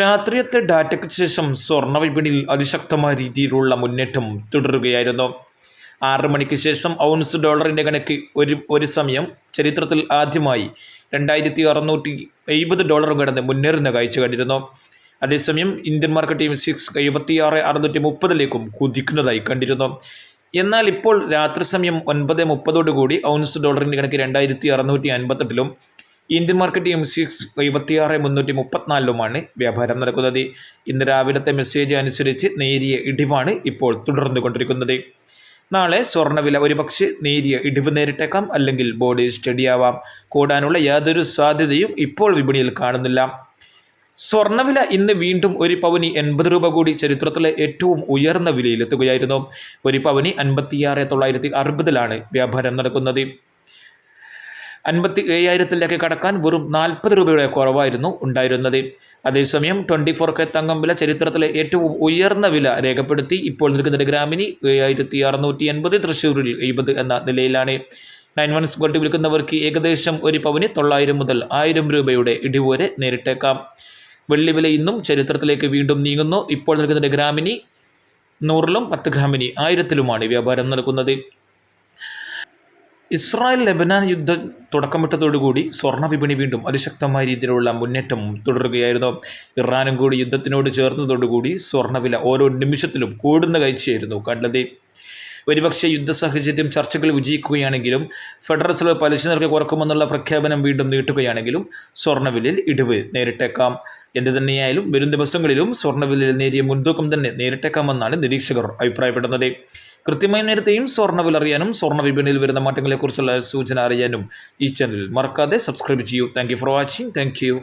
രാത്രിയത്തെ ഡാറ്റയ്ക്ക് ശേഷം സ്വർണ്ണ വിപണിയിൽ അതിശക്തമായ രീതിയിലുള്ള മുന്നേറ്റം തുടരുകയായിരുന്നു. 6 മണിക്ക് ശേഷം ഔൺസ് ഡോളറിൻ്റെ കണക്ക് ഒരു സമയം ചരിത്രത്തിൽ ആദ്യമായി $2,670 കടന്ന് മുന്നേറുന്ന കാഴ്ച കണ്ടിരുന്നു. അതേസമയം ഇന്ത്യൻ മാർക്കറ്റ് സെൻസെക്സ് 76,630 കുതിക്കുന്നതായി കണ്ടിരുന്നു. എന്നാൽ ഇപ്പോൾ രാത്രി സമയം 9:30 ഔൺസ് ഡോളറിൻ്റെ കണക്ക് 2,658 ഇന്ത്യൻ മാർക്കറ്റ് സെൻസെക്സ് 76,334 വ്യാപാരം നടക്കുന്നത്. ഇന്ന് രാവിലത്തെ മെസ്സേജ് അനുസരിച്ച് നേരിയ ഇടിവാണ് ഇപ്പോൾ തുടർന്നുകൊണ്ടിരിക്കുന്നത്. നാളെ സ്വർണ്ണവില ഒരുപക്ഷെ നേരിയ ഇടിവ് നേരിട്ടേക്കാം, അല്ലെങ്കിൽ ബോഡി സ്റ്റഡിയാവാം. കൂടാനുള്ള യാതൊരു സാധ്യതയും ഇപ്പോൾ വിപണിയിൽ കാണുന്നില്ല. സ്വർണ്ണവില ഇന്ന് വീണ്ടും ഒരു പവന് 80 രൂപ കൂടി ചരിത്രത്തിലെ ഏറ്റവും ഉയർന്ന വിലയിലെത്തുകയായിരുന്നു. ഒരു പവന് 56,960 വ്യാപാരം നടക്കുന്നത്. 57,000 കടക്കാൻ വെറും 40 രൂപയുടെ കുറവായിരുന്നു ഉണ്ടായിരുന്നത്. അതേസമയം 24K തങ്കം വില ചരിത്രത്തിലെ ഏറ്റവും ഉയർന്ന വില രേഖപ്പെടുത്തി. ഇപ്പോൾ നിൽക്കുന്നത് ഗ്രാമിന് 7,680, തൃശ്ശൂരിൽ 70 എന്ന നിലയിലാണ്. 9 ഗോൾഡ് വിൽക്കുന്നവർക്ക് ഏകദേശം ഒരു പവന് 900 മുതൽ 1000 രൂപയുടെ ഇടിവ് വരെ നേരിട്ടേക്കാം. വെള്ളി വില ഇന്നും ചരിത്രത്തിലേക്ക് വീണ്ടും നീങ്ങുന്നു. ഇപ്പോൾ നിൽക്കുന്നത് ഗ്രാമിന് 100 10 ഗ്രാമിന് 1000 വ്യാപാരം നടക്കുന്നത്. ഇസ്രായേൽ ലെബനാൻ യുദ്ധം തുടക്കമിട്ടതോടുകൂടി സ്വർണ്ണ വിപണി വീണ്ടും അതിശക്തമായ രീതിയിലുള്ള മുന്നേറ്റം തുടരുകയായിരുന്നു. ഇറാനും കൂടി യുദ്ധത്തിനോട് ചേർന്നതോടുകൂടി സ്വർണ്ണവില ഓരോ നിമിഷത്തിലും കൂടുന്ന കാഴ്ചയായിരുന്നു കണ്ടത്. ഒരുപക്ഷെ യുദ്ധ സാഹചര്യം ചർച്ചകൾ വിജയിക്കുകയാണെങ്കിലും ഫെഡറൽ റിസർവ് പലിശ നിരക്ക് കുറക്കുമെന്നുള്ള പ്രഖ്യാപനം വീണ്ടും നീട്ടുകയാണെങ്കിലും സ്വർണ്ണവിലയിൽ ഇടിവ് നേരിട്ടേക്കാം. എന്തു തന്നെയായാലും വരും ദിവസങ്ങളിലും സ്വർണ്ണവിലയിൽ നേരിയ മുൻതൂക്കം തന്നെ നേരിട്ടേക്കാമെന്നാണ് നിരീക്ഷകർ അഭിപ്രായപ്പെടുന്നത്. കൃത്യമായ നേരത്തെയും സ്വർണ്ണവില അറിയാനും സ്വർണ്ണ വിപണിയിൽ വരുന്ന മാറ്റങ്ങളെക്കുറിച്ചുള്ള സൂചന അറിയാനും ഈ ചാനൽ മറക്കാതെ സബ്സ്ക്രൈബ് ചെയ്യൂ. Thank you for watching. Thank you.